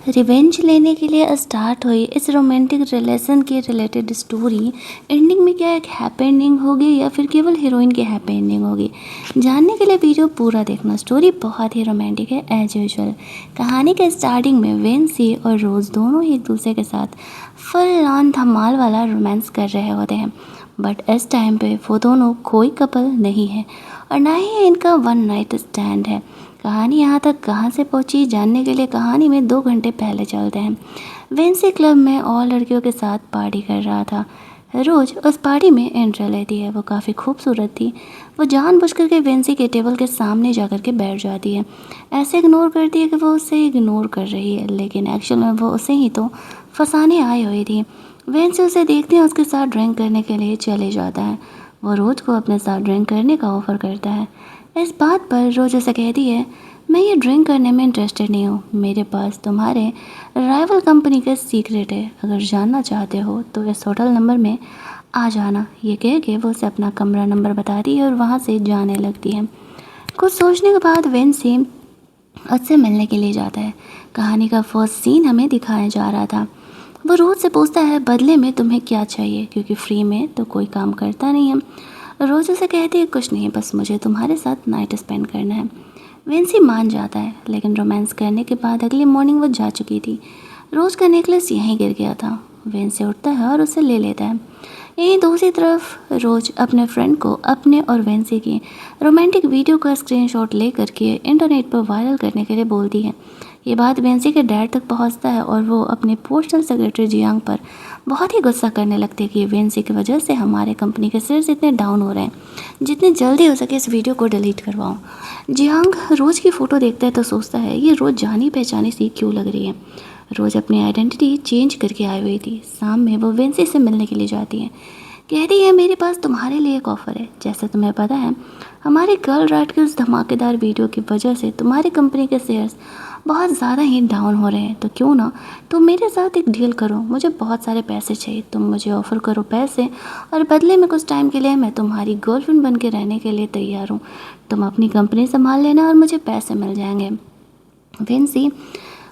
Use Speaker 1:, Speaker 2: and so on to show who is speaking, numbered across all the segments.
Speaker 1: Revenge लेने के लिए स्टार्ट हुई इस रोमांटिक रिलेशन के रिलेटेड स्टोरी एंडिंग में क्या एक हैप्पी एंडिंग होगी या फिर केवल हीरोइन की हैप्पी एंडिंग होगी, जानने के लिए वीडियो पूरा देखना। स्टोरी बहुत ही रोमांटिक है एज यूजुअल। कहानी के स्टार्टिंग में वेंसी और रोज दोनों ही एक दूसरे के साथ फुल ऑन धमाल वाला रोमांस कर रहे होते हैं, बट इस टाइम पे वो दोनों कोई कपल नहीं है और ना ही इनका वन नाइट स्टैंड है। कहानी यहाँ तक कहाँ से पहुँची जानने के लिए कहानी में 2 घंटे पहले चलते हैं। वेंसी क्लब में और लड़कियों के साथ पार्टी कर रहा था। रोज उस पार्टी में एंट्री लेती है। वो काफ़ी खूबसूरत थी। वो जानबूझकर के वेंसी के टेबल के सामने जाकर के बैठ जाती है। ऐसे इग्नोर करती है कि वो उसे इग्नोर कर रही है, लेकिन एक्चुअल में वो उसे ही तो फंसाने आई हुई थी। वेंसी उसे देखते हैं उसके साथ ड्रिंक करने के लिए चले जाता है। वो रोज को अपने साथ ड्रिंक करने का ऑफ़र करता है। इस बात पर रोज उसे कहती है, मैं ये ड्रिंक करने में इंटरेस्टेड नहीं हूँ। मेरे पास तुम्हारे राइवल कंपनी का सीक्रेट है, अगर जानना चाहते हो तो इस होटल नंबर में आ जाना। ये कह के वो उसे अपना कमरा नंबर बताती है और वहाँ से जाने लगती है। कुछ सोचने के बाद वेंसी उससे मिलने के लिए जाता है। कहानी का फर्स्ट सीन हमें दिखाया जा रहा था। वो रोज से पूछता है बदले में तुम्हें क्या चाहिए, क्योंकि फ्री में तो कोई काम करता नहीं है। रोज उसे कहती है कुछ नहीं, बस मुझे तुम्हारे साथ नाइट स्पेंड करना है। वेंसी मान जाता है, लेकिन रोमांस करने के बाद अगली मॉर्निंग वो जा चुकी थी। रोज का नेकलेस यहीं गिर गया था। वेंसी उठता है और उसे ले लेता है। यहीं दूसरी तरफ रोज अपने फ्रेंड को अपने और वेंसी की रोमांटिक वीडियो का स्क्रीनशॉट ले करके इंटरनेट पर वायरल करने के लिए बोलती है। ये बात वेंसी के डैड तक पहुंचता है और वो अपने पर्सनल सेक्रेटरी जियांग पर बहुत ही गुस्सा करने लगते हैं कि वेंसी की वजह से हमारे कंपनी के शेयर्स इतने डाउन हो रहे हैं। जितनी जल्दी हो सके इस वीडियो को डिलीट करवाओ। जियांग रोज की फ़ोटो देखता है तो सोचता है ये रोज जानी पहचानी सी क्यों लग रही है। रोज अपनी आइडेंटिटी चेंज करके आई हुई थी। शाम में वो वेंसी से मिलने के लिए जाती है। कहती है मेरे पास तुम्हारे लिए एक ऑफ़र है। जैसे तुम्हें पता है हमारे गर्ल राइट के उस धमाकेदार वीडियो की वजह से तुम्हारी कंपनी के शेयर्स बहुत ज़्यादा ही डाउन हो रहे हैं, तो क्यों ना तुम मेरे साथ एक डील करो। मुझे बहुत सारे पैसे चाहिए, तुम मुझे ऑफ़र करो पैसे और बदले में कुछ टाइम के लिए मैं तुम्हारी गर्लफ्रेंड बन के रहने के लिए तैयार हूँ। तुम अपनी कंपनी संभाल लेना और मुझे पैसे मिल जाएंगे। विंसी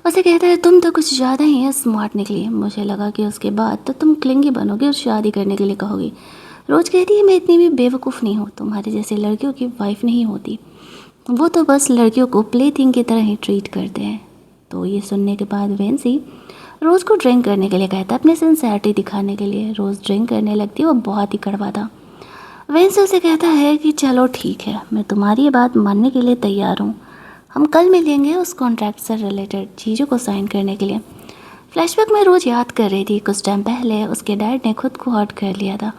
Speaker 1: उसे कहता है तुम तो कुछ ज़्यादा ही स्मार्ट निकली। मुझे लगा कि उसके बाद तो तुम क्लिंगी बनोगी और शादी करने के लिए कहोगी। रोज कहती है मैं इतनी भी बेवकूफ़ नहीं हूँ, तुम्हारे जैसे लड़कियों की वाइफ नहीं होती। वो तो बस लड़कियों को प्ले थिंग की तरह ही ट्रीट करते हैं। तो ये सुनने के बाद वेंसी रोज़ को ड्रिंक करने के लिए कहता है, अपनी सिंसेरिटी दिखाने के लिए। रोज़ ड्रिंक करने लगती है। वो बहुत ही कड़वा था। वेंसी उसे कहता है कि चलो ठीक है, मैं तुम्हारी ये बात मानने के लिए तैयार हूँ। हम कल मिलेंगे उस कॉन्ट्रैक्ट से रिलेटेड चीज़ों को साइन करने के लिए। फ्लैशबैक में रोज याद कर रही थी कुछ टाइम पहले उसके डैड ने खुद को हर्ट कर लिया था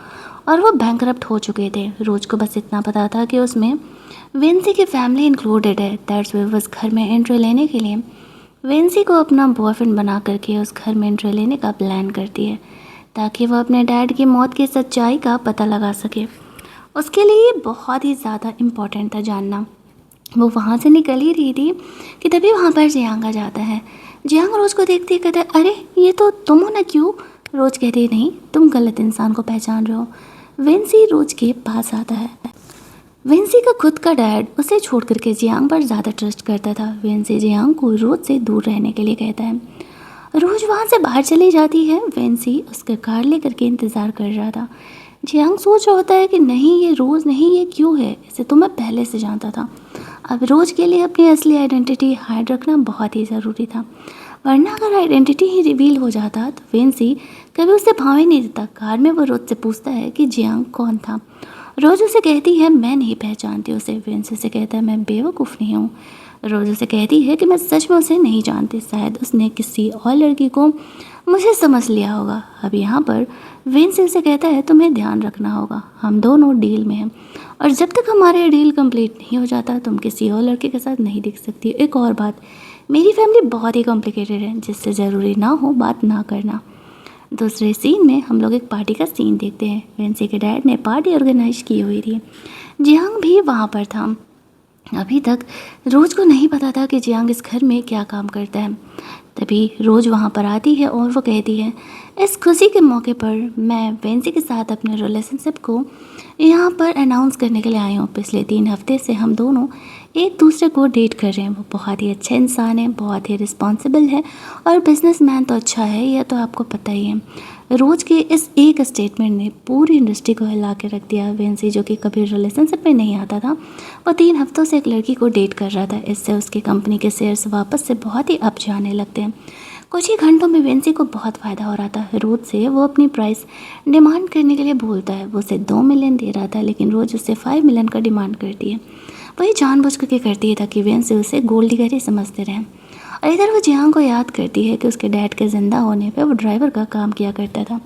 Speaker 1: और वो बैंकरप्ट हो चुके थे। रोज को बस इतना पता था कि उसमें वेंसी की फैमिली इंक्लूडेड है। दैट्स वे उस घर में एंट्री लेने के लिए वेंसी को अपना बॉयफ्रेंड बना करके उस घर में एंट्री लेने का प्लान करती है, ताकि वह अपने डैड की मौत की सच्चाई का पता लगा सके। उसके लिए ये बहुत ही ज़्यादा इम्पोर्टेंट था जानना। वो वहाँ से निकल ही रही थी कि तभी वहाँ पर जियांग आ जाता है। जियांग रोज को देखते ही कहता है अरे ये तो तुम हो ना। क्यों? रोज कहती है नहीं, तुम गलत इंसान को पहचान रहे हो। वेंसी रोज के पास आता है। वेंसी का खुद का डैड उसे छोड़ करके जियांग पर ज़्यादा ट्रस्ट करता था। वेंसी जियांग को रोज से दूर रहने के लिए कहता है। रोज वहाँ से बाहर चली जाती है। वेंसी उसका कार लेकर के इंतज़ार कर रहा था। जियांग सोच रहा होता है कि नहीं ये रोज़ नहीं, ये क्यों है, इसे तो मैं पहले से जानता था। अब रोज के लिए अपनी असली आइडेंटिटी हाइड रखना बहुत ही ज़रूरी था, वरना अगर आइडेंटिटी ही रिवील हो जाता तो वेंसी कभी उसे भाव नहीं देता। कार में वो रोज से पूछता है कि जियांग कौन था। रोज उसे कहती है मैं नहीं पहचानती उसे। वेंसी से कहता है मैं बेवकूफ़ नहीं हूँ। रोज उसे कहती है कि मैं सच में उसे नहीं जानती, शायद उसने किसी और लड़की को मुझे समझ लिया होगा। अब यहाँ पर वेंसी से कहता है तुम्हें ध्यान रखना होगा, हम दोनों डील में हैं और जब तक हमारे डील कंप्लीट नहीं हो जाता तुम किसी और लड़के के साथ नहीं दिख सकती। एक और बात, मेरी फैमिली बहुत ही कॉम्प्लिकेटेड है, जिससे ज़रूरी ना हो बात ना करना। दूसरे सीन में हम लोग एक पार्टी का सीन देखते हैं। वेंसी के डैड ने पार्टी ऑर्गेनाइज की हुई थी। जियांग भी वहाँ पर था। अभी तक रोज को नहीं पता था कि जियांग इस घर में क्या काम करता है। तभी रोज वहाँ पर आती है और वो कहती है इस खुशी के मौके पर मैं वेंसी के साथ अपने रिलेशनशिप को यहाँ पर अनाउंस करने के लिए आई हूँ। पिछले 3 हफ्ते से हम दोनों एक दूसरे को डेट कर रहे हैं। वो बहुत ही अच्छा इंसान है, बहुत ही रिस्पॉन्सिबल है और बिजनेसमैन तो अच्छा है, यह तो आपको पता ही है। रोज के इस एक स्टेटमेंट ने पूरी इंडस्ट्री को हिला के रख दिया। वेंसी जो कि कभी रिलेशनशिप में नहीं आता था, वो 3 हफ्तों से एक लड़की को डेट कर रहा था। इससे उसकी कंपनी के शेयर्स वापस से बहुत ही अप जाने लगते हैं। कुछ ही घंटों में वेंसी को बहुत फ़ायदा हो रहा था। रोज से वो अपनी प्राइस डिमांड करने के लिए बोलता है। वो उसे 2 मिलियन दे रहा था, लेकिन रोज उससे 5 मिलियन का डिमांड करती है। वही जानबूझ करके करती है ताकि वेंसी उसे गोल्ड डिगर ही समझते रहें। और इधर वो जियांग को याद करती है कि उसके डैड के ज़िंदा होने पे वो ड्राइवर का काम किया करता था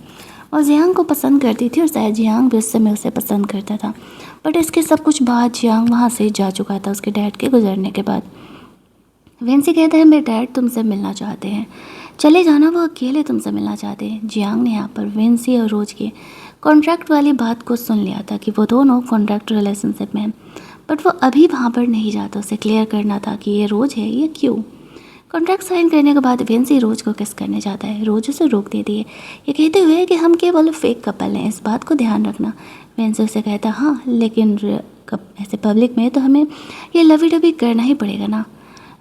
Speaker 1: और जियांग को पसंद करती थी और शायद जियांग भी उस समय उसे पसंद करता था। बट इसके सब कुछ बाद जियांग वहाँ से जा चुका था उसके डैड के गुजरने के बाद। वेंसी कहता है मेरे डैड तुमसे मिलना चाहते हैं, चले जाना, वो अकेले तुमसे मिलना चाहते हैं। जियांग ने यहाँ पर वेंसी और रोज के कॉन्ट्रैक्ट वाली बात को सुन लिया था कि वो दोनों कॉन्ट्रैक्ट रिलेशनशिप में हैं, बट वो अभी वहाँ पर नहीं जाता। उसे क्लियर करना था कि ये रोज है या क्यों। कॉन्ट्रैक्ट साइन करने के बाद वेंसी रोज को किस करने जाता है। रोज उसे रोक देती है, ये कहते हुए कि हम केवल फेक कपल हैं, इस बात को ध्यान रखना। वेंसी उसे कहता हाँ, लेकिन ऐसे पब्लिक में तो हमें ये लवी डबी करना ही पड़ेगा ना।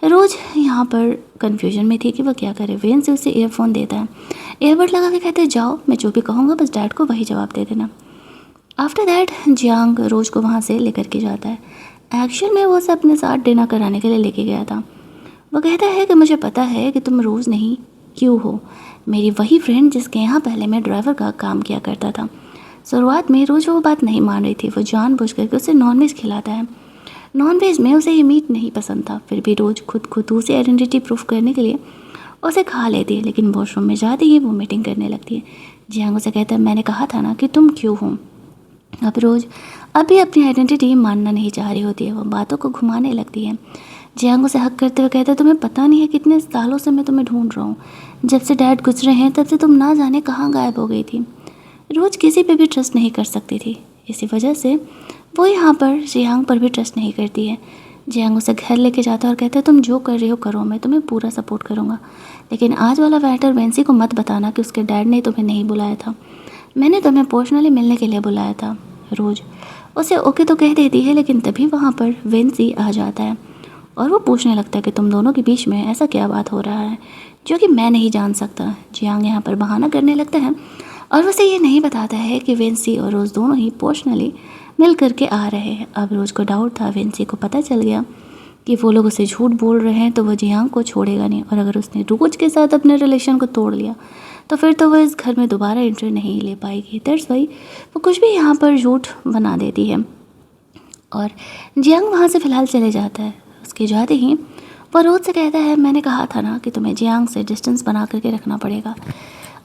Speaker 1: रोज यहाँ पर कन्फ्यूजन में थी कि वो क्या करे। वेंसी उसे ईयरफोन देता है, ईयरबड लगा के कहते हैं जाओ, मैं जो भी कहूँगा बस डैड को वही जवाब दे देना। आफ्टर दैट जियांग रोज को वहाँ से लेकर के जाता है। एक्चुअल में वो उसे अपने साथ डिनर कराने के लिए लेके गया था। वो कहता है कि मुझे पता है कि तुम रोज़ नहीं क्यों हो, मेरी वही फ्रेंड जिसके यहाँ पहले मैं ड्राइवर का काम किया करता था। शुरुआत में रोज वो बात नहीं मान रही थी। वो जानबूझ करके उसे नॉनवेज खिलाता है। नॉनवेज में उसे ये मीट नहीं पसंद था, फिर भी रोज खुद उसे आइडेंटिटी प्रूफ करने के लिए उसे खा लेती है, लेकिन वॉशरूम में जाते ही वो मीटिंग करने लगती है। जियांग उसे कहता है मैंने कहा था ना कि तुम क्यों हो। अब रोज अभी अपनी आइडेंटिटी मानना नहीं चाह रही होती है, वो बातों को घुमाने लगती है। जियांग उसे हक करते हुए कहता है तुम्हें पता नहीं है कितने सालों से मैं तुम्हें ढूंढ रहा हूँ, जब से डैड गुजरे हैं तब से तुम ना जाने कहाँ गायब हो गई थी। रोज किसी पे भी ट्रस्ट नहीं कर सकती थी, इसी वजह से वो यहाँ पर जियांग पर भी ट्रस्ट नहीं करती है। जियांग उसे घर लेके जाता है और कहता है तुम जो कर रही हो करो, मैं तुम्हें पूरा सपोर्ट करूँगा, लेकिन आज वाला मैटर वेंसी को मत बताना कि उसके डैड ने तुम्हें नहीं बुलाया था, मैंने तुम्हें पर्सनली मिलने के लिए बुलाया था। रोज उसे ओके तो कह देती है, लेकिन तभी वहाँ पर वेंसी आ जाता है और वो पूछने लगता है कि तुम दोनों के बीच में ऐसा क्या बात हो रहा है जो कि मैं नहीं जान सकता। जियांग यहाँ पर बहाना करने लगता है और उसे ये नहीं बताता है कि वेंसी और रोज दोनों ही पर्सनली मिल करके आ रहे हैं। अब रोज को डाउट था, वेंसी को पता चल गया कि वो लोग उसे झूठ बोल रहे हैं तो वो जियांग को छोड़ेगा नहीं, और अगर उसने रोज के साथ अपने रिलेशन को तोड़ लिया तो फिर तो वह इस घर में दोबारा एंट्री नहीं ले पाएगी। दैट्स वाई वो कुछ भी यहाँ पर झूठ बना देती है और जियांग वहाँ से फ़िलहाल चले जाता है। उसके जाते ही वो रोज से कहता है मैंने कहा था ना कि तुम्हें जियांग से डिस्टेंस बना करके रखना पड़ेगा।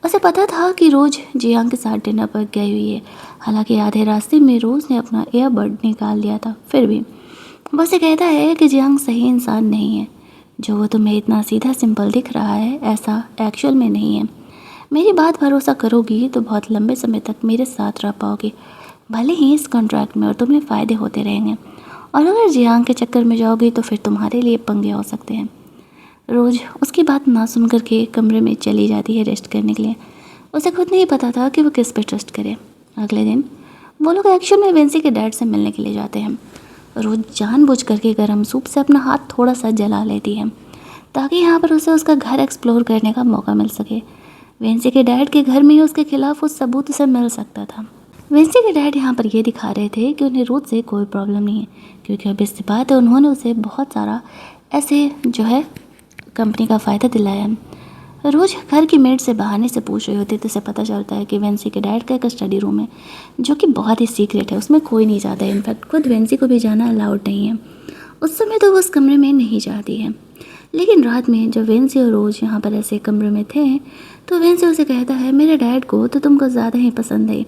Speaker 1: उसे पता था कि रोज जियांग के साथ डिनर पर गई हुई है, हालांकि आधे रास्ते में रोज ने अपना ईयरबड निकाल लिया था। फिर भी वो उसे कहता है कि जियांग सही इंसान नहीं है, जो वो तुम्हें इतना सीधा सिंपल दिख रहा है ऐसा एक्चुअल में नहीं है। मेरी बात भरोसा करोगी तो बहुत लंबे समय तक मेरे साथ रह पाओगी, भले ही इस कॉन्ट्रैक्ट में, और तुम्हें फ़ायदे होते रहेंगे, और अगर जियांग के चक्कर में जाओगी तो फिर तुम्हारे लिए पंगे हो सकते हैं। रोज उसकी बात ना सुन करके कमरे में चली जाती है रेस्ट करने के लिए। उसे खुद नहीं पता था कि वो किस पे ट्रस्ट करे। अगले दिन वो लोग एक्चुअल में वेंसी के डैड से मिलने के लिए जाते हैं। रोज जानबूझ करके गर्म सूप से अपना हाथ थोड़ा सा जला लेती है ताकि यहाँ पर उसे उसका घर एक्सप्लोर करने का मौका मिल सके। वेंसी के डैड के घर में ही उसके खिलाफ उस सबूत उसे मिल सकता था। वेंसी के डैड यहाँ पर ये दिखा रहे थे कि उन्हें रोज से कोई प्रॉब्लम नहीं है, क्योंकि अब इस बात है उन्होंने उसे बहुत सारा ऐसे जो है कंपनी का फ़ायदा दिलाया है। रोज घर की मेड से बहाने से पूछ रही होती तो उसे पता चलता है कि वेंसी के डैड का एक स्टडी रूम है जो कि बहुत ही सीक्रेट है, उसमें कोई नहीं जाता है। इनफैक्ट खुद वेंसी को भी जाना अलाउड नहीं है। उस समय तो वो उस कमरे में नहीं जाती है, लेकिन रात में जब वेंसी और रोज यहाँ पर ऐसे कमरे में थे तो वेंसी उसे कहता है मेरे डैड को तो तुमको ज़्यादा ही पसंद है।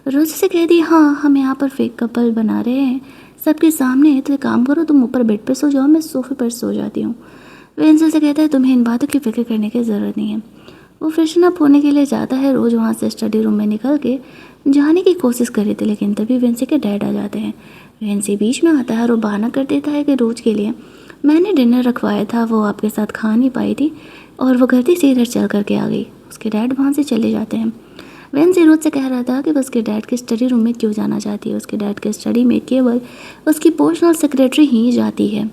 Speaker 1: रोज से कहती हाँ हम यहाँ पर फेक कपल बना रहे हैं सबके सामने, तो एक काम करो तुम ऊपर बेड पर सो जाओ, मैं सोफे पर सो जाती हूँ। वेंसी से कहता है तुम्हें इन बातों की फिक्र करने की ज़रूरत नहीं है। वो फ्रेशन अप होने के लिए जाता है। रोज वहाँ से स्टडी रूम में निकल के जाने की कोशिश कर रही थी, लेकिन तभी वेंसी के डैड आ जाते हैं। वेंसी बीच में आता है और वो बहाना कर देता है कि रोज के लिए मैंने डिनर रखवाया था, वो आपके साथ खा नहीं पाई थी और वो गलती से इधर चल करके आ गई। उसके डैड वहाँ से चले जाते हैं। वेंसी रोज से कह रहा था कि वो उसके डैड के स्टडी रूम में क्यों जाना चाहती है। उसके डैड के स्टडी में केवल उसकी पर्सनल सेक्रेटरी ही जाती है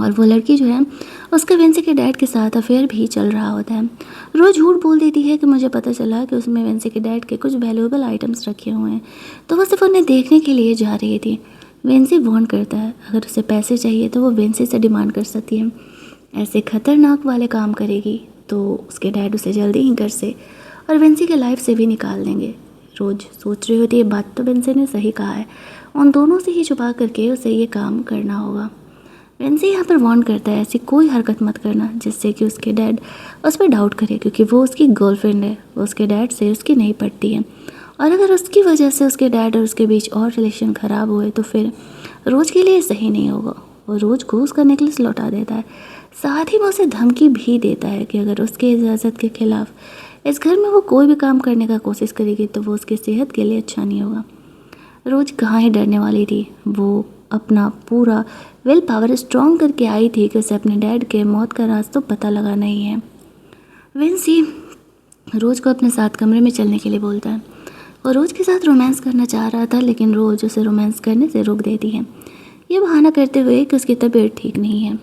Speaker 1: और वो लड़की जो है उसका वेंसी के डैड के साथ अफेयर भी चल रहा होता है। रोज़ झूठ बोल देती है कि मुझे पता चला कि उसमें वेंसी के डैड के कुछ वैल्यूएबल आइटम्स रखे हुए हैं, तो वो सिर्फ उन्हें देखने के लिए जा रही थी। वेंसी वार्न करता है अगर उसे पैसे चाहिए तो वो वेंसी से डिमांड कर सकती है। ऐसे खतरनाक वाले काम करेगी तो उसके डैड उसे जल्दी ही घर से और वेंसी के लाइफ से भी निकाल देंगे। रोज़ सोच रही होती है बात तो वेंसी ने सही कहा है, उन दोनों से ही छुपा करके उसे ये काम करना होगा। वेंसी यहाँ पर वार्न करता है ऐसी कोई हरकत मत करना जिससे कि उसके डैड उस पर डाउट करे, क्योंकि वो उसकी गर्लफ्रेंड है, वो उसके डैड से उसकी नहीं पड़ती है और अगर उसकी वजह से उसके डैड और उसके बीच और रिलेशन ख़राब हुए तो फिर रोज़ के लिए सही नहीं होगा। वो रोज़ को उसका नेकलेस लौटा देता है, साथ ही वो उसे धमकी भी देता है कि अगर उसके इजाज़त के खिलाफ इस घर में वो कोई भी काम करने का कोशिश करेगी तो वो उसकी सेहत के लिए अच्छा नहीं होगा। रोज़ कहाँ ही डरने वाली थी, वो अपना पूरा विल पावर स्ट्रॉन्ग करके आई थी कि उसे अपने डैड के मौत का राज तो पता लगाना ही है। विंसी रोज़ को अपने साथ कमरे में चलने के लिए बोलता है और रोज़ के साथ रोमांस करना चाह रहा था, लेकिन रोज़ उसे रोमांस करने से रोक देती है, ये बहाना करते हुए कि उसकी तबीयत ठीक नहीं है।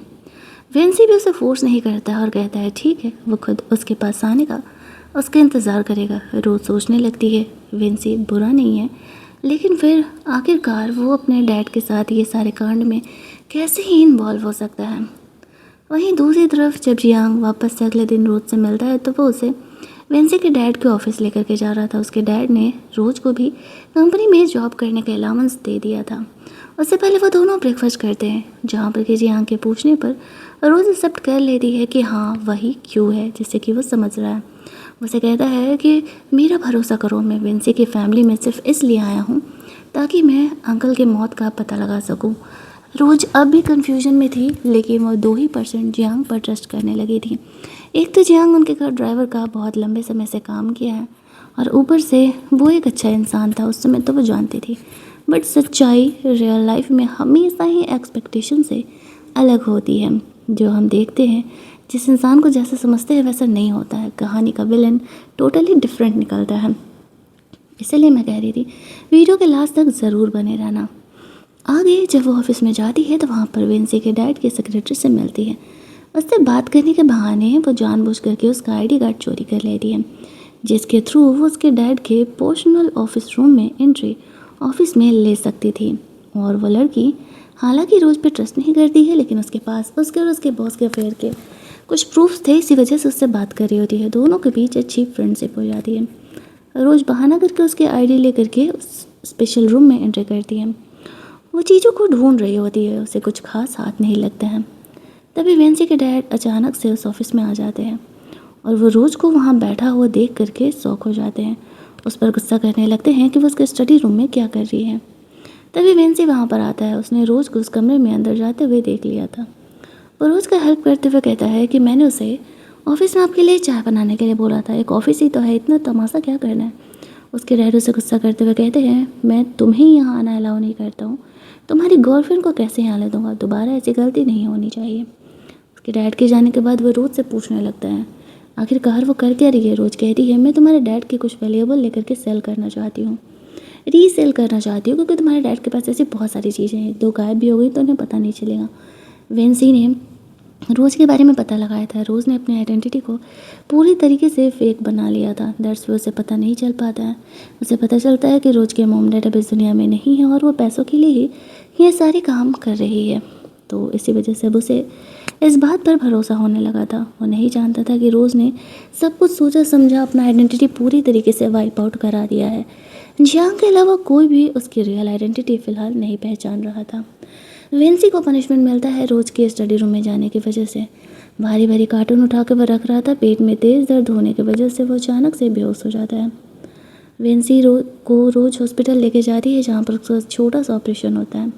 Speaker 1: विंसी भी उसे फोर्स नहीं करता और कहता है ठीक है, वो खुद उसके पास आने का उसका इंतज़ार करेगा। रोज़ सोचने लगती है विंसी बुरा नहीं है, लेकिन फिर आखिरकार वो अपने डैड के साथ ये सारे कांड में कैसे ही इन्वॉल्व हो सकता है। वहीं दूसरी तरफ जब जियांग वापस से अगले दिन रोज से मिलता है तो वो उसे वेंसी के डैड के ऑफिस लेकर के जा रहा था। उसके डैड ने रोज को भी कंपनी में जॉब करने का अलाउंस दे दिया था। उससे पहले वो दोनों ब्रेकफास्ट करते हैं, जहाँ पर कि जियांग के पूछने पर रोज़ एक्सेप्ट कर लेती है कि हाँ वही क्यों है, जिससे कि वो समझ रहा है। उसे कहता है कि मेरा भरोसा करो, मैं विंसी की फैमिली में सिर्फ इसलिए आया हूँ ताकि मैं अंकल के मौत का पता लगा सकूँ। रोज़ अब भी कन्फ्यूजन में थी, लेकिन वो 2% जियांग पर ट्रस्ट करने लगी थी। एक तो जियांग उनके घर ड्राइवर का बहुत लंबे समय से काम किया है और ऊपर से वो एक अच्छा इंसान था, उस समय तो वो जानती थी। बट सच्चाई रियल लाइफ में हमेशा ही एक्सपेक्टेशन से अलग होती है। जो हम देखते हैं, जिस इंसान को जैसा समझते हैं वैसा नहीं होता है। कहानी का विलन टोटली डिफरेंट निकलता है। इसलिए मैं कह रही थी वीडियो के लास्ट तक ज़रूर बने रहना। आगे जब वो ऑफिस में जाती है तो वहाँ पर विंसी के डैड की सेक्रेटरी से मिलती है। उससे बात करने के बहाने वो जानबूझ करके उसका आईडी कार्ड चोरी कर लेती है, जिसके थ्रू वो उसके डैड के पर्सनल ऑफिस रूम में एंट्री ऑफिस में ले सकती थी। और वो लड़की हालांकि रोज़ पे ट्रस्ट नहीं करती है, लेकिन उसके पास उसके और उसके बॉस के अफेयर के कुछ प्रूफ्स थे, इसी वजह से उससे बात कर रही होती है। दोनों के बीच अच्छी फ्रेंडशिप हो जाती है। रोज़ बहाना करके उसके आईडी ले करके उस स्पेशल रूम में एंट्री करती है। वो चीज़ों को ढूंढ रही होती है, उसे कुछ खास हाथ नहीं लगता है। तभी वेंसी के डैड अचानक से उस ऑफिस में आ जाते हैं और वो रोज़ को वहाँ बैठा हुआ देख करके शॉक हो जाते हैं। उस पर गुस्सा करने लगते हैं कि वो उसके स्टडी रूम में क्या कर रही है। तभी वेंसी वहाँ पर आता है। उसने रोज़ को उस कमरे में अंदर जाते हुए देख लिया था। वो रोज़ का हेल्प करते हुए कहता है कि मैंने उसे ऑफिस में आपके लिए चाय बनाने के लिए बोला था, एक ऑफिस ही तो है, इतना तमाशा क्या करना है। उसके डैड उसे गुस्सा करते हुए कहते हैं मैं तुम्हें यहाँ आना अलाउ नहीं करता हूँ, तुम्हारी गर्लफ्रेंड को कैसे यहाँ ले दूँगा, दोबारा ऐसी गलती नहीं होनी चाहिए। उसके डैड के जाने के बाद वो रोज़ से पूछने लगता है आखिरकार वो कर क्या रही है। रोज़ कहती है मैं तुम्हारे डैड के कुछ वैल्यूएबल लेकर के सेल करना चाहती हूँ, रीसेल करना चाहती हूँ, क्योंकि तुम्हारे डैड के पास ऐसी बहुत सारी चीज़ें हैं, दो गायब भी हो गई तो उन्हें पता नहीं चलेगा। वेंसी ने रोज़ के बारे में पता लगाया था। रोज़ ने अपनी आइडेंटिटी को पूरी तरीके से फेक बना लिया था, दैट्स उसे पता नहीं चल पाता है। उसे पता चलता है कि रोज़ के मॉम डैड अब इस दुनिया में नहीं है और वो पैसों के लिए ही ये सारे काम कर रही है। तो इसी वजह से अब उसे इस बात पर भरोसा होने लगा था। वो नहीं जानता था कि रोज़ ने सब कुछ सोचा समझा अपना आइडेंटिटी पूरी तरीके से वाइप आउट करा दिया है। जियांग के अलावा कोई भी उसकी रियल आइडेंटिटी फ़िलहाल नहीं पहचान रहा था। वेंसी को पनिशमेंट मिलता है रोज़ के स्टडी रूम में जाने की वजह से। भारी भारी कार्टून उठा के वो रख रहा था, पेट में तेज़ दर्द होने की वजह से वो अचानक से बेहोश हो जाता है। वेंसी को रोज़ हॉस्पिटल लेके जाती है, जहाँ पर उसका छोटा सा ऑपरेशन होता है।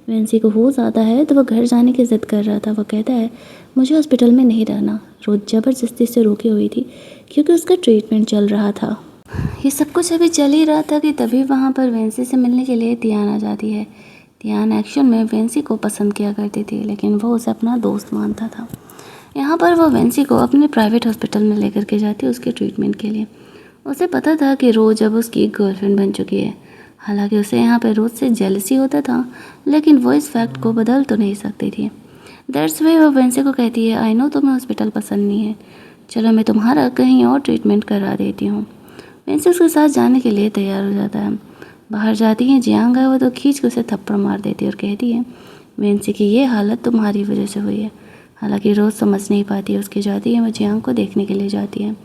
Speaker 1: वेंसी को होश आता है तो वह घर जाने की ज़िद कर रहा था। वो कहता है मुझे हॉस्पिटल में नहीं रहना। रोज़ ज़बरदस्ती से रोकी हुई थी क्योंकि उसका ट्रीटमेंट चल रहा था। ये सब कुछ अभी चल ही रहा था कि तभी वहाँ पर वेंसी से मिलने के लिए तियान आ जाती है। तियान एक्शन में वेंसी को पसंद किया करती थी, लेकिन वो उसे अपना दोस्त मानता था। यहाँ पर वो वेंसी को अपने प्राइवेट हॉस्पिटल में लेकर के जाती है उसके ट्रीटमेंट के लिए। उसे पता था कि रोज अब उसकी गर्लफ्रेंड बन चुकी है। हालांकि उसे यहाँ पर रोज से जेलसी होता था, लेकिन वो इस फैक्ट को बदल तो नहीं सकती थी। दैट्स वाई वो वेंसी को कहती है, आई नो तुम्हें हॉस्पिटल पसंद नहीं है, चलो मैं तुम्हारा कहीं और ट्रीटमेंट करा देती हूँ। वेंसी उसके साथ जाने के लिए तैयार हो जाता है। बाहर जाती है, जियांग है वो तो खींच के उसे थप्पड़ मार देती है और कहती है, वेंसी की ये हालत तुम्हारी वजह से हुई है। हालांकि रोज़ समझ नहीं पाती है, उसकी जाती है, वो जियांग को देखने के लिए जाती है।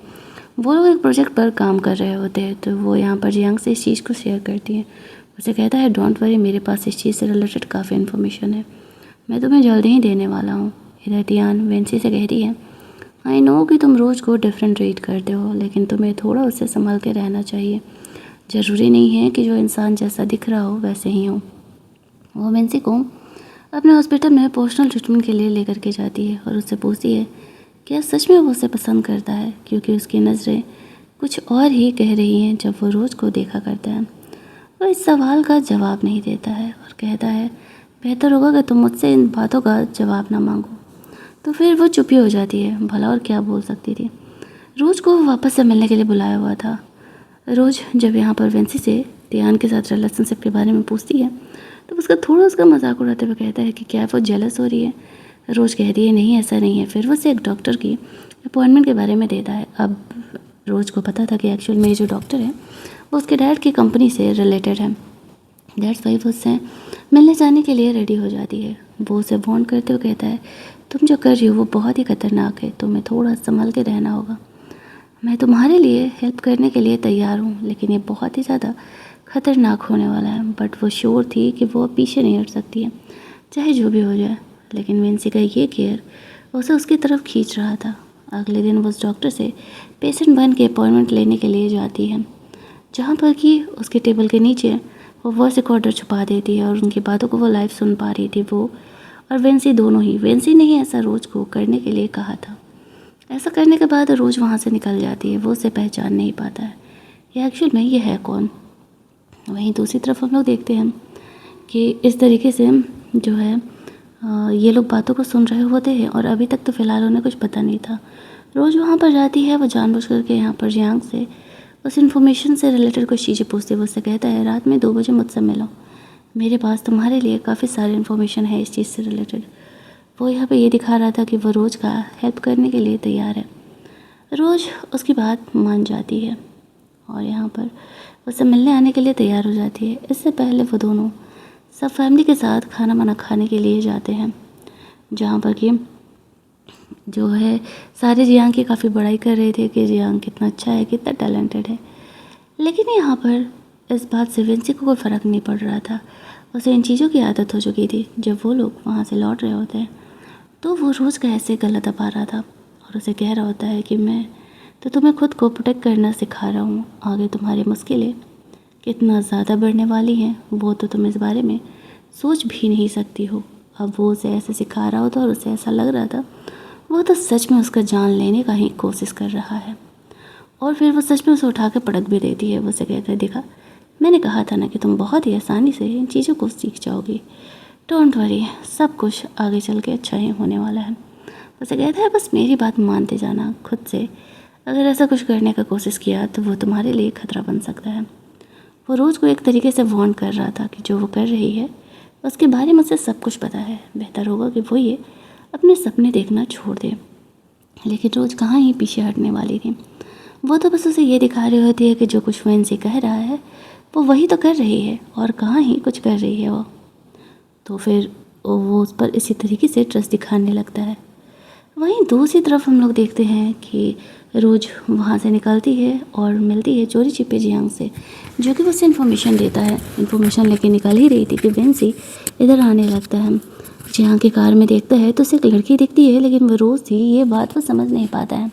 Speaker 1: वो लोग एक प्रोजेक्ट पर काम कर रहे होते हैं, तो वो यहाँ पर जियांग से इस चीज़ को शेयर करती है। उसे कहता है, डोंट वरी, मेरे पास इस चीज़ से रिलेटेड काफ़ी इन्फॉर्मेशन है, मैं तुम्हें जल्दी ही देने वाला हूँ। इधर टियान वेंसी से कहती है, आई नो कि तुम रोज़ को डिफरेंट ट्रीट करते हो, लेकिन तुम्हें थोड़ा उससे संभल के रहना चाहिए। ज़रूरी नहीं है कि जो इंसान जैसा दिख रहा हो वैसे ही हो। वो वेंसी को अपने हॉस्पिटल में पर्सनल ट्रीटमेंट के लिए लेकर के जाती है और उससे पूछती है, क्या सच में वो उसे पसंद करता है, क्योंकि उसकी नज़रें कुछ और ही कह रही हैं जब वो रोज़ को देखा करता है। वो इस सवाल का जवाब नहीं देता है और कहता है, बेहतर होगा कि तुम मुझसे इन बातों का जवाब ना मांगो। तो फिर वो चुप हो जाती है, भला और क्या बोल सकती थी। रोज़ को वापस से मिलने के लिए बुलाया हुआ था। रोज़ जब यहाँ पर वेंसी से टियान के साथ रिलेशनशिप के बारे में पूछती है, तो उसका मजाक उड़ाते हुए कहता है कि क्या वो जेलस हो रही है। रोज़ कहती है, नहीं ऐसा नहीं है। फिर वो उसे एक डॉक्टर की अपॉइंटमेंट के बारे में देता है। अब रोज़ को पता था कि एक्चुअल में जो डॉक्टर है वो उसके डैड की कंपनी से रिलेटेड है। दैट्स वाई वो उससे मिलने जाने के लिए रेडी हो जाती है। वो उसे वार्न करते हुए कहता है, तुम जो कर रही हो वो बहुत ही खतरनाक है, तुम्हें थोड़ा संभल के रहना होगा। मैं तुम्हारे लिए हेल्प करने के लिए तैयार हूँ, लेकिन ये बहुत ही ज़्यादा खतरनाक होने वाला है। बट वो श्योर थी कि वो पीछे नहीं हट सकती है, चाहे जो भी हो जाए। लेकिन वेंसी का ये केयर उसे उसकी तरफ खींच रहा था। अगले दिन वो उस डॉक्टर से पेशेंट बन के अपॉइंटमेंट लेने के लिए जाती है, जहाँ पर कि उसके टेबल के नीचे वो वॉइस रिकॉर्डर छुपा देती है और उनकी बातों को वो लाइव सुन पा रही थी। वो और वेंसी दोनों ही। वेंसी ने ही ऐसा रोज़ को करने के लिए कहा था। ऐसा करने के बाद रोज़ वहाँ से निकल जाती है। वो उसे पहचान नहीं पाता है, ये एक्चुअल में ये है कौन। वहीं दूसरी तरफ हम लोग देखते हैं कि इस तरीके से जो है ये लोग बातों को सुन रहे होते हैं और अभी तक तो फ़िलहाल उन्हें कुछ पता नहीं था। रोज़ वहाँ पर जाती है, वो जानबूझ करके यहाँ पर जियांग से उस इन्फॉर्मेशन से रिलेटेड कुछ चीज़ें पूछते हैं। वो उससे कहता है, रात में 2 बजे मुझसे मिलो, मेरे पास तुम्हारे लिए काफ़ी सारी इन्फॉर्मेशन है इस चीज़ से रिलेटेड। वो यहाँ पे ये दिखा रहा था कि वो रोज़ का हेल्प करने के लिए तैयार है। रोज़ उसकी बात मान जाती है और यहाँ पर उससे मिलने आने के लिए तैयार हो जाती है। इससे पहले वो दोनों सब फैमिली के साथ खाना वाना खाने के लिए जाते हैं, जहाँ पर कि जो है सारे जियांग की काफ़ी बड़ाई कर रहे थे कि जियांग कितना अच्छा है, कितना टैलेंटेड है। लेकिन यहाँ पर इस बात से वेंसी को कोई फ़र्क नहीं पड़ रहा था। उसे इन चीज़ों की आदत हो चुकी थी। जब वो लोग वहाँ से लौट रहे होते हैं तो वो रोज़ का ऐसे गला दबा रहा था और उसे कह रहा होता है कि मैं तो तुम्हें खुद को प्रोटेक्ट करना सिखा रहा हूँ, आगे तुम्हारी मुश्किलें कितना ज़्यादा बढ़ने वाली हैं वो तो तुम इस बारे में सोच भी नहीं सकती हो। अब वो उसे ऐसे सिखा रहा होता और उसे ऐसा लग रहा था वो तो सच में उसका जान लेने का ही कोशिश कर रहा है। और फिर वो सच में उसे उठा के पटक भी देती है। वो उसे कहता है, देखा मैंने कहा था ना कि तुम बहुत ही आसानी से इन चीज़ों को सीख जाओगी, डोंट वरी, सब कुछ आगे चल के अच्छा ही होने वाला है। उसे कहता है, बस मेरी बात मानते जाना खुद से, अगर ऐसा कुछ करने का कोशिश किया तो वो तुम्हारे लिए खतरा बन सकता है। वो रोज़ को एक तरीके से वार्न कर रहा था कि जो वो कर रही है उसके बारे में उसे सब कुछ पता है, बेहतर होगा कि वो ये अपने सपने देखना छोड़ दे। लेकिन रोज़ कहाँ ही पीछे हटने वाली थी। वो तो बस उसे ये दिखा रही होती है कि जो कुछ वेंसी कह रहा है वो वही तो कर रही है और कहाँ ही कुछ कर रही है वो। तो फिर वो उस पर इसी तरीके से ट्रस्ट दिखाने लगता है। वहीं दूसरी तरफ हम लोग देखते हैं कि रोज़ वहाँ से निकलती है और मिलती है चोरी छिपे जियांग से, जो कि उससे इन्फॉर्मेशन देता है। इन्फॉर्मेशन लेके निकल ही रही थी कि वेंसी इधर आने लगता है। जियांग की कार में देखता है तो उसे एक लड़की दिखती है, लेकिन वो रोज़ थी ये बात वो समझ नहीं पाता है।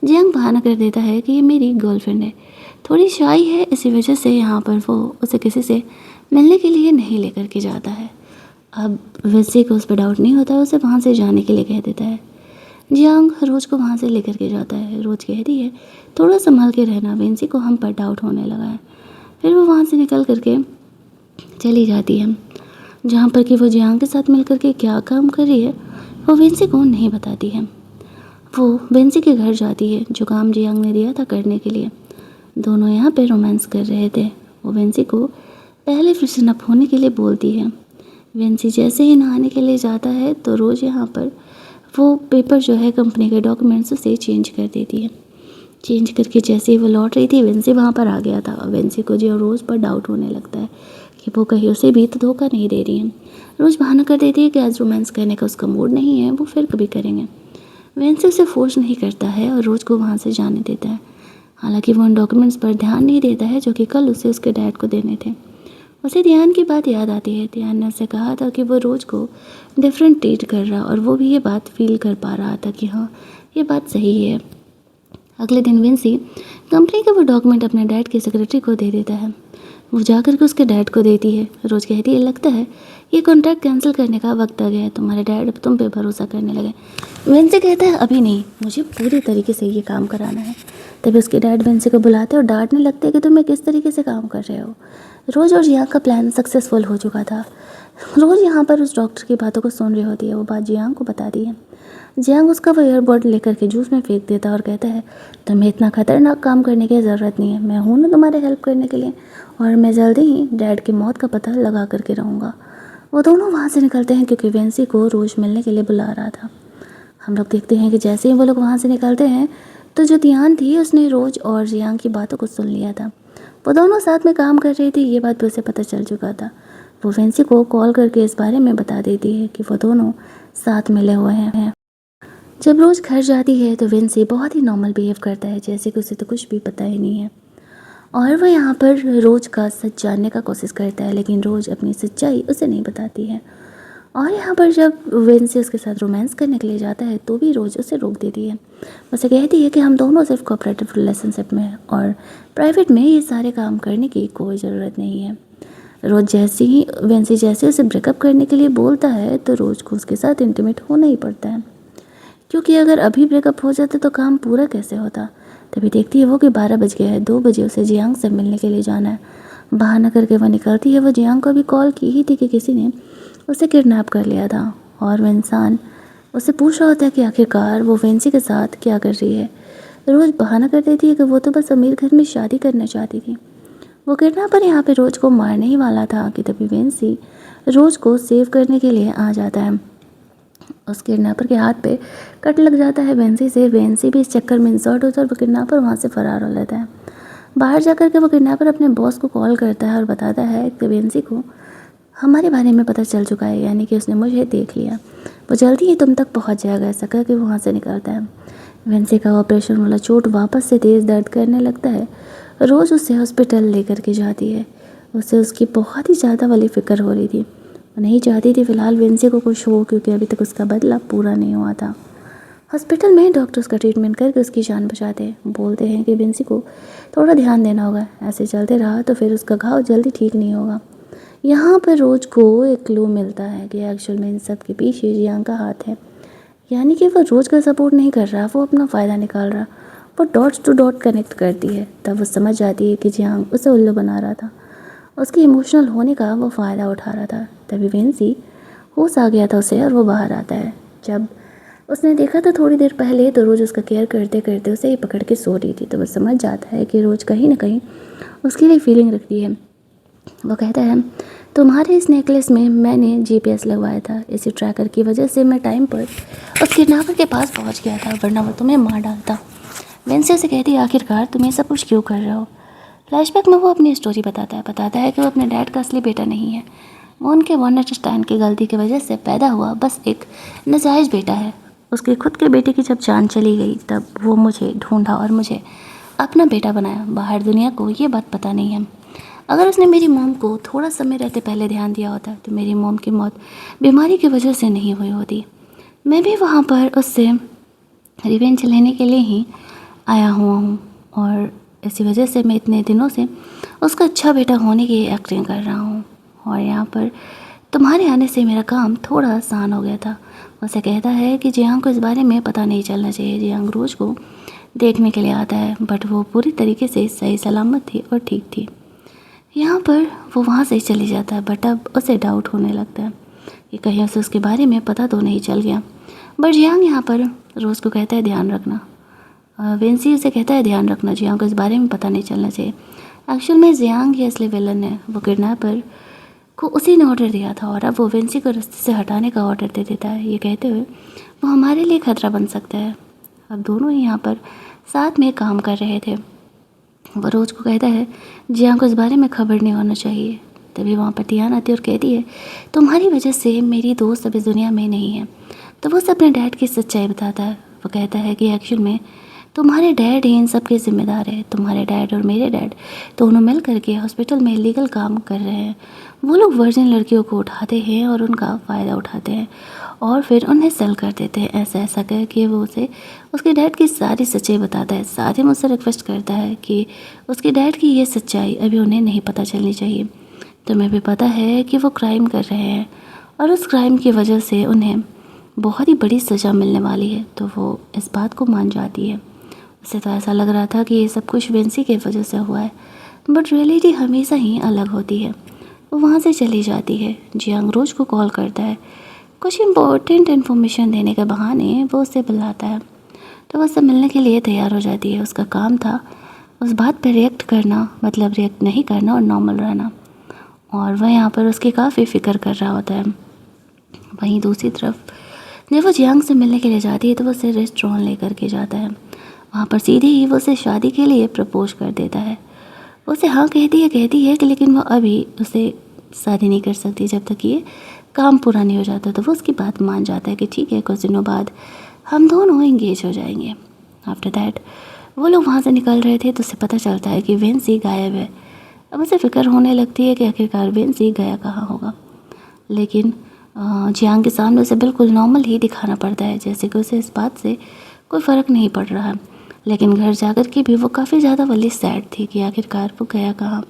Speaker 1: जियांग बहाना कर देता है कि ये मेरी गर्लफ्रेंड है, थोड़ी शाई है, इसी वजह से यहाँ पर वो उसे किसी से मिलने के लिए नहीं लेकर के जाता है। अब वेंसी को उस पर डाउट नहीं होता है, उसे वहाँ से जाने के लिए कह देता है। जियांग रोज़ को वहाँ से लेकर के जाता है। रोज़ कहती है, थोड़ा संभाल के रहना, वेंसी को हम पर डाउट होने लगा है। फिर वो वहाँ से निकल करके चली जाती है, जहाँ पर कि वो जियांग के साथ मिल करके क्या काम कर रही है वो वेंसी को नहीं बताती है। वो वेंसी के घर जाती है, जो काम जियांग ने दिया था करने के लिए। दोनों यहाँ पे रोमांस कर रहे थे। वो वेंसी को पहले फ्रेशन अप होने के लिए बोलती है। वेंसी जैसे ही नहाने के लिए जाता है तो रोज़ यहाँ पर वो पेपर जो है कंपनी के डॉक्यूमेंट्स उसे चेंज कर देती है। चेंज करके जैसे ही वो लौट रही थी वेंसी वहाँ पर आ गया था। वेंसी को जो रोज़ पर डाउट होने लगता है कि वो कहीं उसे भी तो धोखा नहीं दे रही है। रोज़ बहाना कर देती है कि आज रोमांस करने का उसका मूड नहीं है, वो फिर कभी करेंगे। वेंसी उसे फोर्स नहीं करता है और रोज़ को वहाँ से जाने देता है। हालांकि वो उन डॉक्यूमेंट्स पर ध्यान नहीं देता है जो कि कल उसे उसके डैड को देने थे। उसे ध्यान की बात याद आती है। ध्यान ने उसे कहा था कि वो रोज़ को डिफरेंट ट्रीट कर रहा और वो भी ये बात फील कर पा रहा था कि हाँ ये बात सही है। अगले दिन विंसी कंपनी का वो डॉक्यूमेंट अपने डैड के सेक्रेटरी को दे देता है। वो जाकर के उसके डैड को देती है। रोज़ कहती है लगता है ये कॉन्ट्रैक्ट कैंसिल करने का वक्त आ गया है, तुम्हारे डैड अब तुम पे भरोसा करने लगे। विंसी कहता है अभी नहीं, मुझे पूरी तरीके से ये काम कराना है। तभी उसके डैड विंसी को बुलाते और डांटने लगते हैं कि तुम्हें किस तरीके से काम कर रहे हो। रोज़ और जियांग का प्लान सक्सेसफुल हो चुका था। रोज़ यहाँ पर उस डॉक्टर की बातों को सुन रही होती है। वो बात जियांग को बताती है। जियांग उसका वो ईयरबड लेकर के जूस में फेंक देता है और कहता है तुम्हें इतना खतरनाक काम करने की ज़रूरत नहीं है, मैं हूँ ना तुम्हारे हेल्प करने के लिए, और मैं जल्दी ही डैड की मौत का पता लगा करके रहूँगा। वो दोनों वहाँ से निकलते हैं क्योंकि वेंसी को रोज़ मिलने के लिए बुला रहा था। हम लोग देखते हैं कि जैसे ही वो लोग वहाँ से निकलते हैं तो जो ध्यान थी उसने रोज़ और जियांग की बातों को सुन लिया था। वो दोनों साथ में काम कर रही थी, ये बात भी उसे पता चल चुका था। वो वेंसी को कॉल करके इस बारे में बता देती है कि वो दोनों साथ मिले हुए हैं। जब रोज़ घर जाती है तो वेंसी बहुत ही नॉर्मल बिहेव करता है, जैसे कि उसे तो कुछ भी पता ही नहीं है। और वह यहाँ पर रोज़ का सच जानने का कोशिश करता है, लेकिन रोज़ अपनी सच्चाई उसे नहीं बताती है। और यहाँ पर जब वेंसी उसके साथ रोमांस करने के लिए जाता है तो भी रोज़ उसे रोक देती है। उसे कहती है कि हम दोनों सिर्फ कोऑपरेटिव रिलेशनशिप में हैं और प्राइवेट में ये सारे काम करने की कोई ज़रूरत नहीं है। रोज़ जैसे ही वेंसी जैसे उसे ब्रेकअप करने के लिए बोलता है तो रोज़ को उसके साथ इंटीमेट होना ही पड़ता है, क्योंकि अगर अभी ब्रेकअप हो जाता तो काम पूरा कैसे होता। तभी देखती है वो कि 12 बज गया है, 2 बजे उसे जियांग से मिलने के लिए जाना है। बहाना करके वो निकलती है। वो जियांग को अभी कॉल की ही थी कि किसी ने उसे किडनैप कर लिया था और वो इंसान उससे पूछ रहा होता है कि आखिरकार वो वेंसी के साथ क्या कर रही है। रोज़ बहाना कर देती है कि वो तो बस अमीर घर में शादी करना चाहती थी। वो किडनैपर यहाँ पे रोज़ को मारने ही वाला था कि तभी वेंसी रोज़ को सेव करने के लिए आ जाता है। उस किडनैपर के हाथ पे कट लग जाता है वेंसी से। वेंसी भी इस चक्कर में इंसर्ट होता है और वो किडनैपर वहाँ से फ़रार हो लेता है। बाहर जाकर के वो किडनैपर अपने बॉस को कॉल करता है और बताता है कि वेंसी को हमारे बारे में पता चल चुका है, यानी कि उसने मुझे देख लिया, वो जल्दी ही तुम तक पहुँच जाएगा। ऐसा करके वहाँ से निकलता है। वेंसी का ऑपरेशन वाला चोट वापस से तेज़ दर्द करने लगता है। रोज़ उसे हॉस्पिटल लेकर के जाती है। उसे उसकी बहुत ही ज़्यादा वाली फ़िक्र हो रही थी। वो नहीं चाहती थी फ़िलहाल वेंसी को कुछ हो, क्योंकि अभी तक उसका बदला पूरा नहीं हुआ था। हॉस्पिटल में डॉक्टर उसका ट्रीटमेंट करके उसकी जान बचाते हैं। बोलते हैं कि वेंसी को थोड़ा ध्यान देना होगा, ऐसे चलते रहा तो फिर उसका घाव जल्दी ठीक नहीं होगा। यहाँ पर रोज़ को एक क्लू मिलता है कि एक्चुअल में इन सब के पीछे जियांग का हाथ है, यानी कि वो रोज़ का सपोर्ट नहीं कर रहा, वो अपना फ़ायदा निकाल रहा। वो डॉट्स टू डॉट कनेक्ट करती है। तब वो समझ जाती है कि जियांग उसे उल्लू बना रहा था, उसके इमोशनल होने का वो फ़ायदा उठा रहा था। तभी वेंसी होश आ गया था उसे और वो बाहर आता है। जब उसने देखा था थोड़ी देर पहले तो रोज़ उसका केयर करते करते उसे ही पकड़ के सो रही थी। तो वो समझ जाता है कि रोज़ कहीं ना कहीं उसके लिए फीलिंग रखती है। वो कहता है तुम्हारे इस नेकलेस में मैंने जीपीएस लगवाया था, इसी ट्रैकर की वजह से मैं टाइम पर उस किडनैपर के पास पहुंच गया था, वरना वो तुम्हें मार डालता। वेंसी से कहती है आखिरकार तुम ये सब कुछ क्यों कर रहे हो। फ्लैशबैक में वो अपनी स्टोरी बताता है कि वो अपने डैड का असली बेटा नहीं है, वो उनके वन नाइट स्टैंड की गलती की वजह से पैदा हुआ बस एक नाजायज़ बेटा है। उसके खुद के बेटे की जब जान चली गई तब वो मुझे ढूंढा और मुझे अपना बेटा बनाया। बाहर दुनिया को ये बात पता नहीं है। अगर उसने मेरी मॉम को थोड़ा समय रहते पहले ध्यान दिया होता तो मेरी मॉम की मौत बीमारी की वजह से नहीं हुई होती। मैं भी वहाँ पर उससे रिवेंज लेने के लिए ही आया हुआ हूँ और इसी वजह से मैं इतने दिनों से उसका अच्छा बेटा होने की एक्टिंग कर रहा हूँ। और यहाँ पर तुम्हारे आने से मेरा काम थोड़ा आसान हो गया था। उसे कहता है कि जियांग को इस बारे में पता नहीं चलना चाहिए। जियांग रोज़ को देखने के लिए आता है, बट वो पूरी तरीके से सही सलामत थी और ठीक थी। यहाँ पर वो वहाँ से चली जाता है, बट अब उसे डाउट होने लगता है कि कहीं उसे उसके बारे में पता तो नहीं चल गया। बट जियांग यहाँ पर रोज़ को कहता है ध्यान रखना, वेंसी उसे कहता है ध्यान रखना जियांग को इस बारे में पता नहीं चलना चाहिए। एक्चुअल में जियांग ही असली विलन है, वो किडनैपर को उसी ने ऑर्डर दिया था और अब वो वेंसी को रास्ते से हटाने का ऑर्डर दे देता है। ये कहते हुए वो हमारे लिए खतरा बन सकता है। अब दोनों ही यहाँ पर साथ में काम कर रहे थे। वो रोज़ को कहता है जियांग को इस बारे में खबर नहीं होना चाहिए। तभी वहाँ पर टियान आती है और कहती है तुम्हारी वजह से मेरी दोस्त अब इस दुनिया में नहीं है। तो वो अपने डैड की सच्चाई बताता है। वो कहता है कि एक्चुअल में तुम्हारे डैड ही इन सब के ज़िम्मेदार है। तुम्हारे डैड और मेरे डैड दोनों मिल करके हॉस्पिटल में लीगल काम कर रहे हैं। वो लोग वर्जिन लड़कियों को उठाते हैं और उनका फ़ायदा उठाते हैं और फिर उन्हें सेल कर देते हैं। ऐसा ऐसा कह के वो उसे उसके डैड की सारी सच्चाई बताता है। साथ ही मुझसे रिक्वेस्ट करता है कि उसके डैड की ये सच्चाई अभी उन्हें नहीं पता चलनी चाहिए। तुम्हें भी पता है कि वो क्राइम कर रहे हैं और उस क्राइम की वजह से उन्हें बहुत ही बड़ी सज़ा मिलने वाली है। तो वो इस बात को मान जाती है। उसे तो ऐसा लग रहा था कि ये सब कुछ वेंसी की वजह से हुआ है, बट रियलिटी हमेशा ही अलग होती है। वो वहाँ से चली जाती है। जियांग रोज को कॉल करता है। कुछ इम्पोर्टेंट इन्फॉर्मेशन देने के बहाने वो उसे बुलाता है, तो वो उससे मिलने के लिए तैयार हो जाती है। उसका काम था उस बात पर रिएक्ट करना, मतलब रिएक्ट नहीं करना और नॉर्मल रहना, और वह यहाँ पर उसकी काफ़ी फ़िक्र कर रहा होता है। वहीं दूसरी तरफ जब वो जियांग से मिलने के लिए जाती है तो वो उसे रेस्टोरेंट लेकर के जाता है। वहाँ पर सीधे ही वो उसे शादी के लिए प्रपोज कर देता है। उसे हाँ कहती है कि लेकिन वो अभी उसे शादी नहीं कर सकती जब तक ये काम पूरा नहीं हो जाता। तो वो उसकी बात मान जाता है कि ठीक है, कुछ दिनों बाद हम दोनों इंगेज हो जाएंगे। आफ्टर दैट वो लोग वहाँ से निकल रहे थे तो उसे पता चलता है कि वेंसी गायब है। अब उसे फिक्र होने लगती है कि आखिरकार वेंसी गया कहाँ होगा, लेकिन जियांग के सामने उसे बिल्कुल नॉर्मल ही दिखाना पड़ता है, जैसे कि उसे इस बात से कोई फ़र्क नहीं पड़ रहा है। लेकिन घर जाकर के भी वो काफ़ी ज़्यादा वाली सैड थी कि आखिरकार वो गया कहाँ।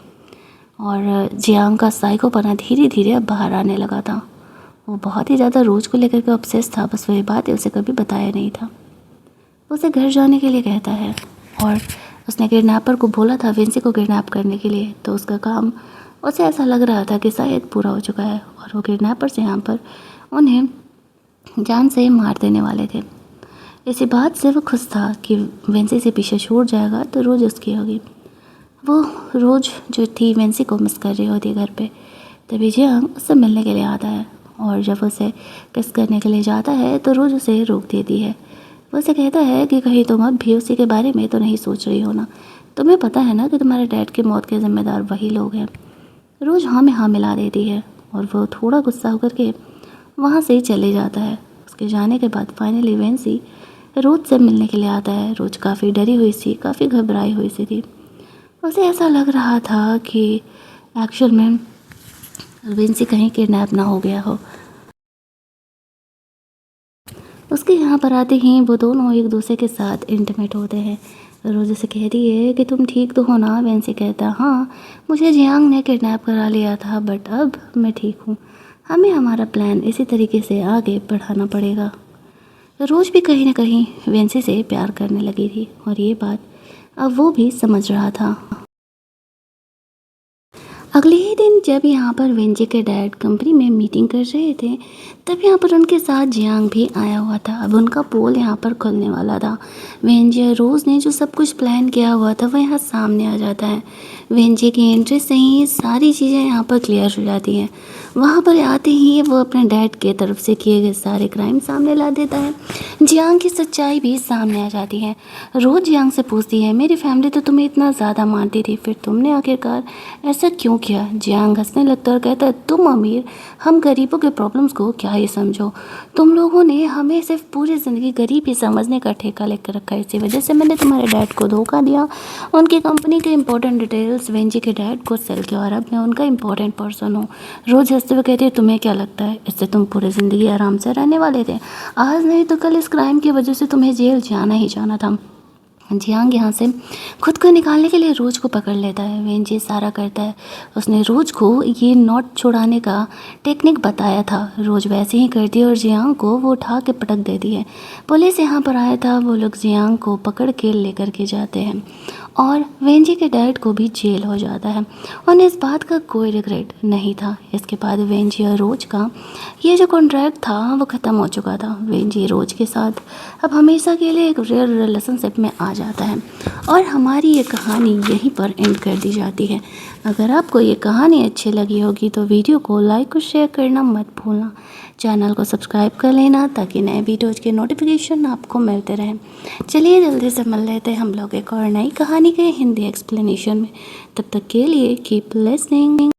Speaker 1: और जियांग का साइकोपना धीरे धीरे अब बाहर आने लगा था। वो बहुत ही ज़्यादा रोज को लेकर के ऑब्सेस था, बस वही बात है उसे कभी बताया नहीं था। उसे घर जाने के लिए कहता है और उसने किडनैपर को बोला था वेंसी को किडनैप करने के लिए, तो उसका काम उसे ऐसा लग रहा था कि शायद पूरा हो चुका है और वो किडनैपर से यहाँ पर उन्हें जान से मार देने वाले थे। इसी बात से वो खुश था कि वेंसी से पीछे छूट जाएगा तो रोज़ उसकी होगी। वो रोज़ जो थी वेंसी को मिस कर रही होती है घर पे। तभी जियांग उससे मिलने के लिए आता है और जब उसे किस करने के लिए जाता है तो रोज़ उसे रोक देती है। वो उसे कहता है कि कहीं तुम अब भी उसी के बारे में तो नहीं सोच रही हो ना, तुम्हें पता है ना कि तुम्हारे डैड की मौत के ज़िम्मेदार वही लोग हैं। रोज़ हाँ में हाँ मिला देती है और वो थोड़ा गुस्सा होकर के वहाँ से ही चले जाता है। उसके जाने के बाद फाइनली वेंसी रोज से मिलने के लिए आता है। रोज काफ़ी डरी हुई सी, काफ़ी घबराई हुई सी थी। उसे ऐसा लग रहा था कि एक्चुअल में वेंसी कहीं किडनैप ना हो गया हो। उसके यहाँ पर आते ही वो दोनों एक दूसरे के साथ इंटीमेट होते हैं। रोज उसे कहती है कि तुम ठीक तो हो ना। वेंसी कहता है हाँ, मुझे जियांग ने किडनैप करा लिया था बट अब मैं ठीक हूँ। हमें हमारा प्लान इसी तरीके से आगे बढ़ाना पड़ेगा। रोज भी कहीं ना कहीं वेंसी से प्यार करने लगी थी और ये बात अब वो भी समझ रहा था। अगले ही दिन जब यहाँ पर वेंजी के डैड कंपनी में मीटिंग कर रहे थे तब यहाँ पर उनके साथ जियांग भी आया हुआ था। अब उनका पोल यहाँ पर खुलने वाला था। वेंजी और रोज़ ने जो सब कुछ प्लान किया हुआ था वो यहाँ सामने आ जाता है। वेंजी की एंट्री से ही सारी चीज़ें यहाँ पर क्लियर हो जाती हैं। वहाँ पर आते ही वो अपने डैड के तरफ से किए गए सारे क्राइम सामने ला देता है। जियांग की सच्चाई भी सामने आ जाती है। रोज़ जियांग से पूछती है मेरी फैमिली तो तुम्हें इतना ज़्यादा मानती थी, फिर तुमने आखिरकार ऐसा क्यों किया। जियांग हंसने लगता है और कहता है तुम अमीर, हम गरीबों के प्रॉब्लम्स को क्या ही समझो। तुम लोगों ने हमें सिर्फ पूरी ज़िंदगी गरीब ही समझने का ठेका लेकर रखा है, इसी वजह से मैंने तुम्हारे डैड को धोखा दिया। उनकी कंपनी के इंपॉर्टेंट डिटेल्स वेंजी के डैड को सेल किया और अब मैं उनका इंपॉर्टेंट पर्सन हूँ। रोज़ हंसते हुए कहती है तुम्हें क्या लगता है इससे तुम पूरी ज़िंदगी आराम से रहने वाले थे। आज नहीं तो कल इस क्राइम की वजह से तुम्हें जेल जाना ही जाना था। जियांग यहाँ से खुद को निकालने के लिए रोज को पकड़ लेता है। वेंजी सारा करता है। उसने रोज को ये नोट छुड़ाने का टेक्निक बताया था। रोज वैसे ही करती है और जियांग को वो उठा के पटक देती है। पुलिस यहाँ पर आया था। वो लोग जियांग को पकड़ के लेकर के जाते हैं और वेंजी के डैड को भी जेल हो जाता है। उन्हें इस बात का कोई रिग्रेट नहीं था। इसके बाद वेंजी और रोज का ये जो कॉन्ट्रैक्ट था वो ख़त्म हो चुका था। वेंजी रोज के साथ अब हमेशा के लिए एक रियल रिलेशनशिप में आ जाता है और हमारी ये कहानी यहीं पर एंड कर दी जाती है। अगर आपको ये कहानी अच्छी लगी होगी तो वीडियो को लाइक और शेयर करना मत भूलना। चैनल को सब्सक्राइब कर लेना ताकि नए वीडियोज़ के नोटिफिकेशन आपको मिलते रहें। चलिए जल्दी से मिल लेते हैं हम लोग एक और नई कहानी के हिंदी एक्सप्लेनेशन में। तब तक के लिए कीप लिसनिंग।